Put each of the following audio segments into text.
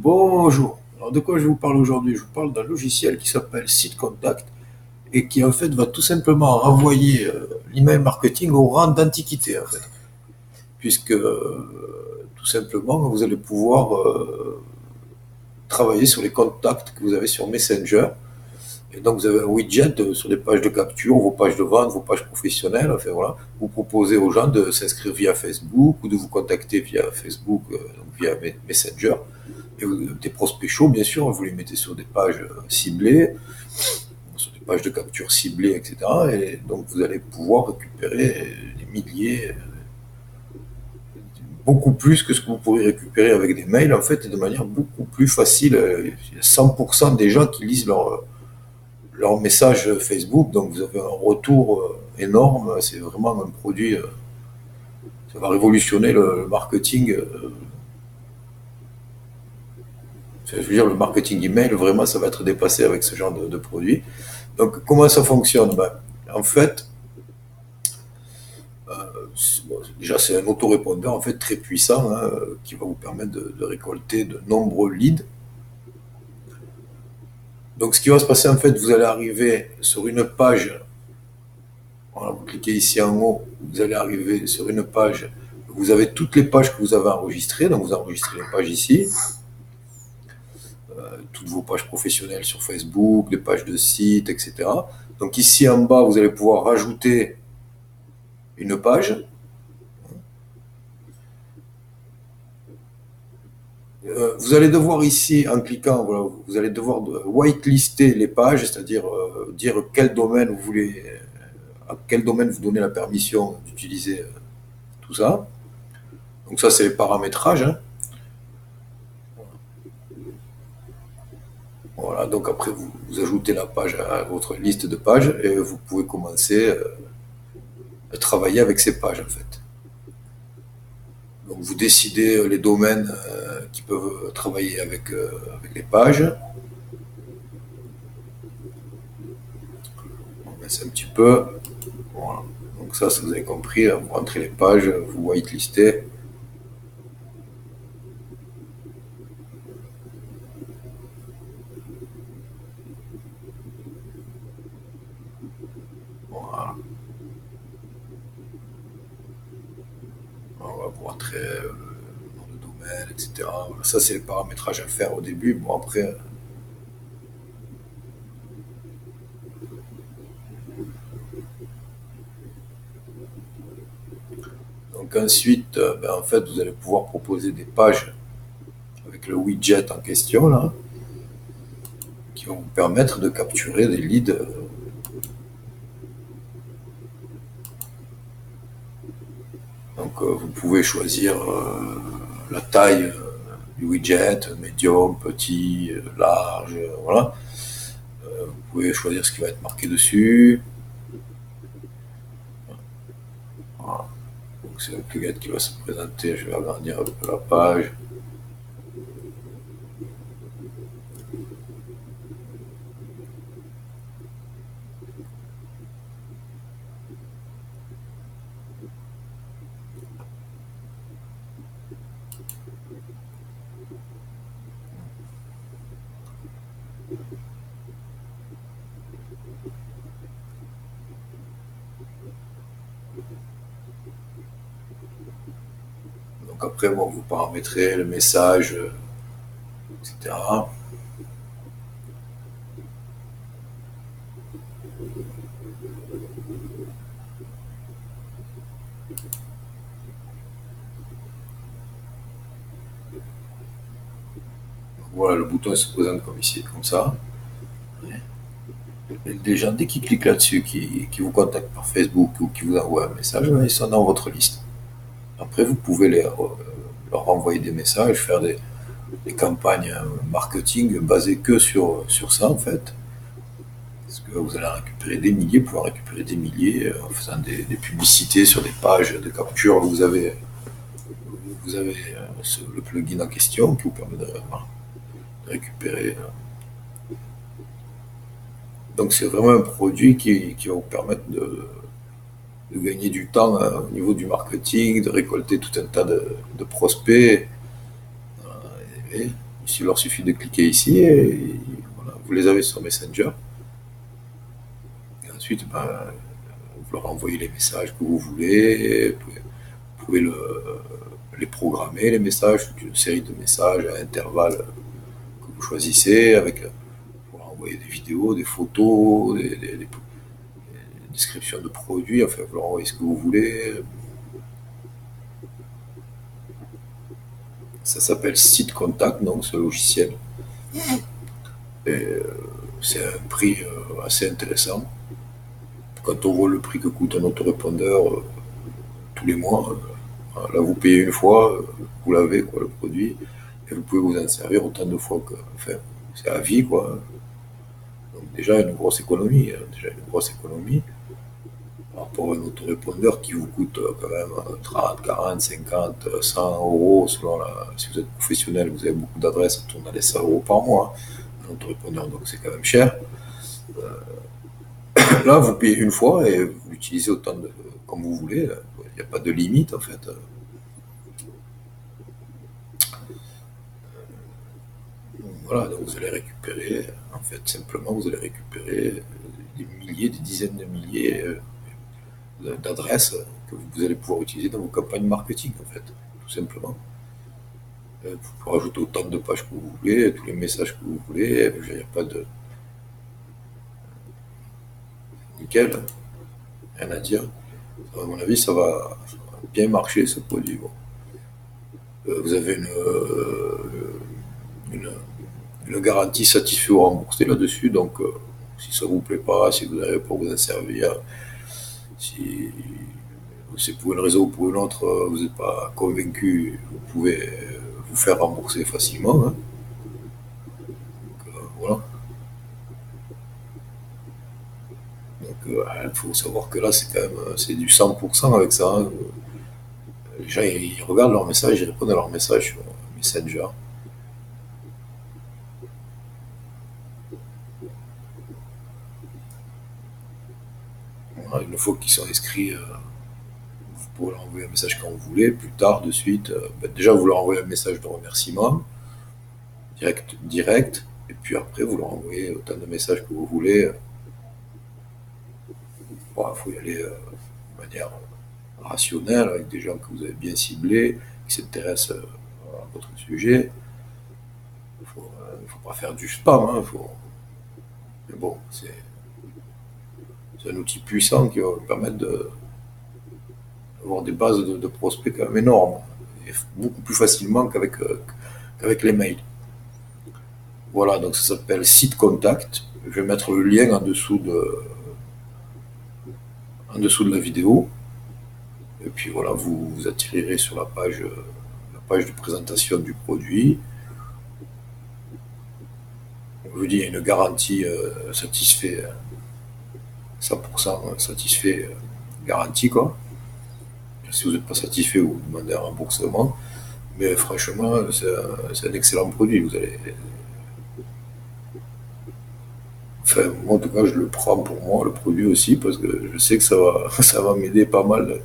Bonjour. Alors de quoi je vous parle aujourd'hui? Je vous parle d'un logiciel qui s'appelle Site Contact et qui en fait va tout simplement renvoyer l'email marketing au rang d'antiquité en fait, puisque tout simplement vous allez pouvoir travailler sur les contacts que vous avez sur Messenger. Et donc vous avez un widget sur les pages de capture, vos pages de vente, vos pages professionnelles. Enfin voilà, vous proposez aux gens de s'inscrire via Facebook ou de vous contacter via Facebook, donc via Messenger. Et des prospects chauds, bien sûr, vous les mettez sur des pages ciblées, sur des pages de capture ciblées, etc. Et donc vous allez pouvoir récupérer des milliers, beaucoup plus que ce que vous pourriez récupérer avec des mails, en fait, et de manière beaucoup plus facile. Il y a 100% des gens qui lisent leur message Facebook, donc vous avez un retour énorme. C'est vraiment un produit, ça va révolutionner le marketing. Je veux dire, le marketing email, vraiment, ça va être dépassé avec ce genre de produit. Donc, comment ça fonctionne? Ben, en fait, bon, déjà, c'est un autorépondeur en fait très puissant, hein, qui va vous permettre de récolter de nombreux leads. Donc, ce qui va se passer, en fait, vous allez arriver sur une page. Voilà, vous cliquez ici en haut, vous allez arriver sur une page. Vous avez toutes les pages que vous avez enregistrées. Donc, vous enregistrez les pages ici, toutes vos pages professionnelles sur Facebook, des pages de site, etc. Donc, ici en bas, vous allez pouvoir rajouter une page. Vous allez devoir ici, en cliquant, voilà, vous allez devoir whitelister les pages, c'est-à-dire dire quel domaine vous voulez, à quel domaine vous donnez la permission d'utiliser tout ça. Donc ça, c'est les paramétrages, hein. Voilà, donc après, vous ajoutez la page à votre liste de pages et vous pouvez commencer à travailler avec ces pages, en fait. Donc vous décidez les domaines qui peuvent travailler avec les pages. On baisse un petit peu. Voilà. Donc ça vous avez compris, vous rentrez les pages, vous whitelistez. Voilà. On va vous rentrer dans le domaine, etc. Voilà. Ça, c'est le paramétrage à faire au début. Bon, après, donc ensuite, ben, en fait, vous allez pouvoir proposer des pages avec le widget en question, là, qui vont vous permettre de capturer des leads. Donc, vous pouvez choisir la taille du widget, médium, petit, large, voilà. Vous pouvez choisir ce qui va être marqué dessus. Voilà. Donc, c'est un plugin qui va se présenter. Je vais agrandir un peu la page. Donc après, bon, vous paramétrez le message, etc. Voilà, le bouton se présente comme ici, comme ça. Et les gens, dès qu'ils cliquent là-dessus, qui vous contactent par Facebook ou qui vous envoient un message, ils sont dans votre liste. Après, vous pouvez leur envoyer des messages, faire des campagnes marketing basées que sur ça, en fait. Parce que vous allez récupérer des milliers, pouvoir récupérer des milliers en faisant des publicités sur des pages de capture. Vous avez le plugin en question qui vous permet de récupérer. Donc c'est vraiment un produit qui va vous permettre de gagner du temps au niveau du marketing, de récolter tout un tas de prospects. Et Il leur suffit de cliquer ici et voilà, vous les avez sur Messenger. Et ensuite, vous leur envoyez les messages que vous voulez. Vous pouvez les programmer, les messages, toute une série de messages à intervalles que vous choisissez avec pour envoyer des vidéos, des photos, des descriptions de produits, enfin vous leur envoyez ce que vous voulez. Ça s'appelle Site Contact, donc ce logiciel. Et c'est un prix assez intéressant. Quand on voit le prix que coûte un autorépondeur tous les mois, là vous payez une fois, vous l'avez quoi, le produit, et vous pouvez vous en servir autant de fois que. Enfin, c'est à vie quoi. Donc déjà une grosse économie, hein, déjà une grosse économie. Par rapport à un autorépondeur qui vous coûte quand même 30, 40, 50, 100 euros selon si vous êtes professionnel, vous avez beaucoup d'adresses, ça tourne à les 100 euros par mois, un autorépondeur, donc c'est quand même cher. Là, vous payez une fois et vous l'utilisez autant comme vous voulez, il n'y a pas de limite en fait. Voilà, donc vous allez récupérer, en fait, simplement, vous allez récupérer des milliers, des dizaines de milliers d'adresses que vous allez pouvoir utiliser dans vos campagnes marketing, en fait, tout simplement. Vous pouvez rajouter autant de pages que vous voulez, tous les messages que vous voulez, il n'y a pas de nickel, rien à dire. À mon avis, ça va bien marcher ce produit. Bon. Vous avez une garantie satisfait ou remboursée là-dessus, donc si ça vous plaît pas, si vous n'arrivez pas à vous en servir, si c'est pour une raison ou pour une autre, vous n'êtes pas convaincu, vous pouvez vous faire rembourser facilement. Hein. Donc, voilà. Donc il faut savoir que là, c'est quand même c'est du 100% avec ça. Hein. Les gens, ils regardent leurs messages, ils répondent à leurs messages sur Messenger. Voilà, une fois qu'ils sont inscrits, vous pouvez leur envoyer un message quand vous voulez. Plus tard, de suite, déjà, vous leur envoyez un message de remerciement, direct, et puis après, vous leur envoyez autant de messages que vous voulez. Bon, il faut y aller de manière rationnelle, avec des gens que vous avez bien ciblés, qui s'intéressent à votre sujet. Il ne faut pas faire du spam. Hein, mais bon, c'est un outil puissant qui va vous permettre d'avoir des bases de prospects quand même énormes, et beaucoup plus facilement qu'avec les mails. Voilà, donc ça s'appelle Site Contact. Je vais mettre le lien en dessous de la vidéo. Et puis voilà, vous atterrirez sur la page de présentation du produit. Je vous dis, il y a une garantie satisfait, 100% satisfait, garantie quoi. Si vous n'êtes pas satisfait, vous demandez un remboursement. Mais franchement, c'est un excellent produit. Vous allez. Enfin, moi, en tout cas, je le prends pour moi, le produit aussi, parce que je sais que ça va m'aider pas mal.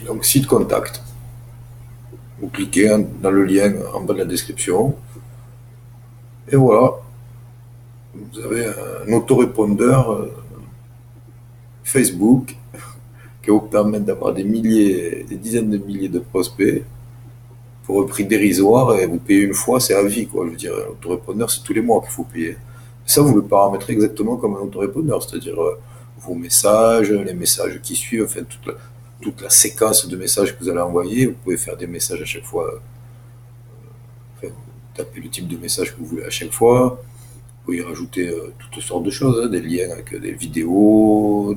Donc, site contact. Vous cliquez dans le lien en bas de la description. Et voilà, vous avez un autorépondeur Facebook qui va vous permettre d'avoir des dizaines de milliers de prospects pour un prix dérisoire et vous payez une fois, c'est à vie quoi. Je veux dire, l'autorépondeur, c'est tous les mois qu'il faut payer. Et ça, vous le paramétrez exactement comme un autorépondeur, c'est-à-dire vos messages, les messages qui suivent, enfin toute la séquence de messages que vous allez envoyer. Vous pouvez faire des messages à chaque fois. Enfin, vous tapez le type de message que vous voulez à chaque fois. Vous pouvez y rajouter toutes sortes de choses, hein, des liens avec des vidéos,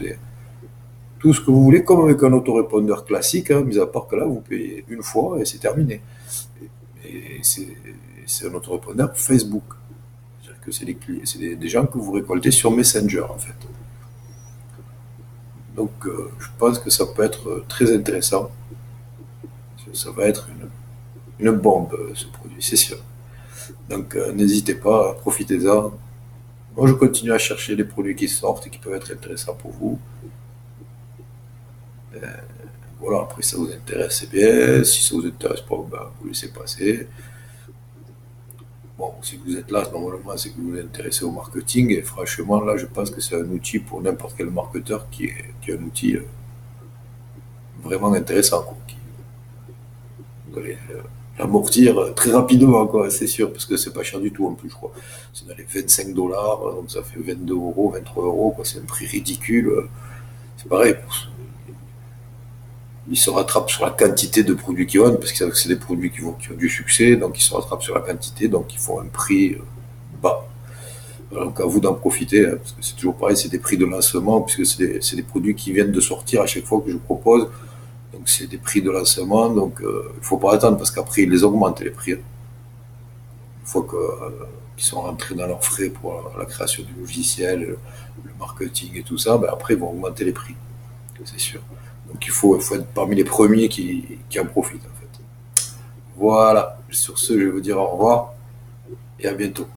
tout ce que vous voulez, comme avec un autorépondeur classique, hein, mis à part que là, vous payez une fois et c'est terminé. Et c'est un autorépondeur Facebook. C'est-à-dire que c'est des gens que vous récoltez sur Messenger, en fait. Donc, je pense que ça peut être très intéressant. Ça va être une bombe, ce produit, c'est sûr. Donc, n'hésitez pas, profitez-en. Moi, je continue à chercher les produits qui sortent et qui peuvent être intéressants pour vous. Voilà, après, ça vous intéresse, c'est bien. Si ça vous intéresse pas, ben, vous laissez passer. Bon, si vous êtes là, normalement, c'est que vous vous intéressez au marketing. Et franchement, là, je pense que c'est un outil pour n'importe quel marketeur qui est un outil vraiment intéressant, quoi, qui, vous allez l'amortir très rapidement, quoi, c'est sûr, parce que c'est pas cher du tout en plus, je crois. C'est dans les 25 dollars, donc ça fait 22 euros, 23 euros, quoi, c'est un prix ridicule. C'est pareil, ils se rattrapent sur la quantité de produits qu'ils vendent, parce qu'ils savent que c'est des produits qui ont du succès, donc ils se rattrapent sur la quantité, donc ils font un prix bas. Donc à vous d'en profiter, hein, parce que c'est toujours pareil, c'est des prix de lancement, puisque c'est des produits qui viennent de sortir à chaque fois que je propose. Donc c'est des prix de lancement, donc il ne faut pas attendre, parce qu'après ils les augmentent les prix. Une fois qu'ils sont rentrés dans leurs frais pour la création du logiciel, le marketing et tout ça, ben après ils vont augmenter les prix, c'est sûr. Donc il faut être parmi les premiers qui en profitent en fait. Voilà, sur ce je vais vous dire au revoir et à bientôt.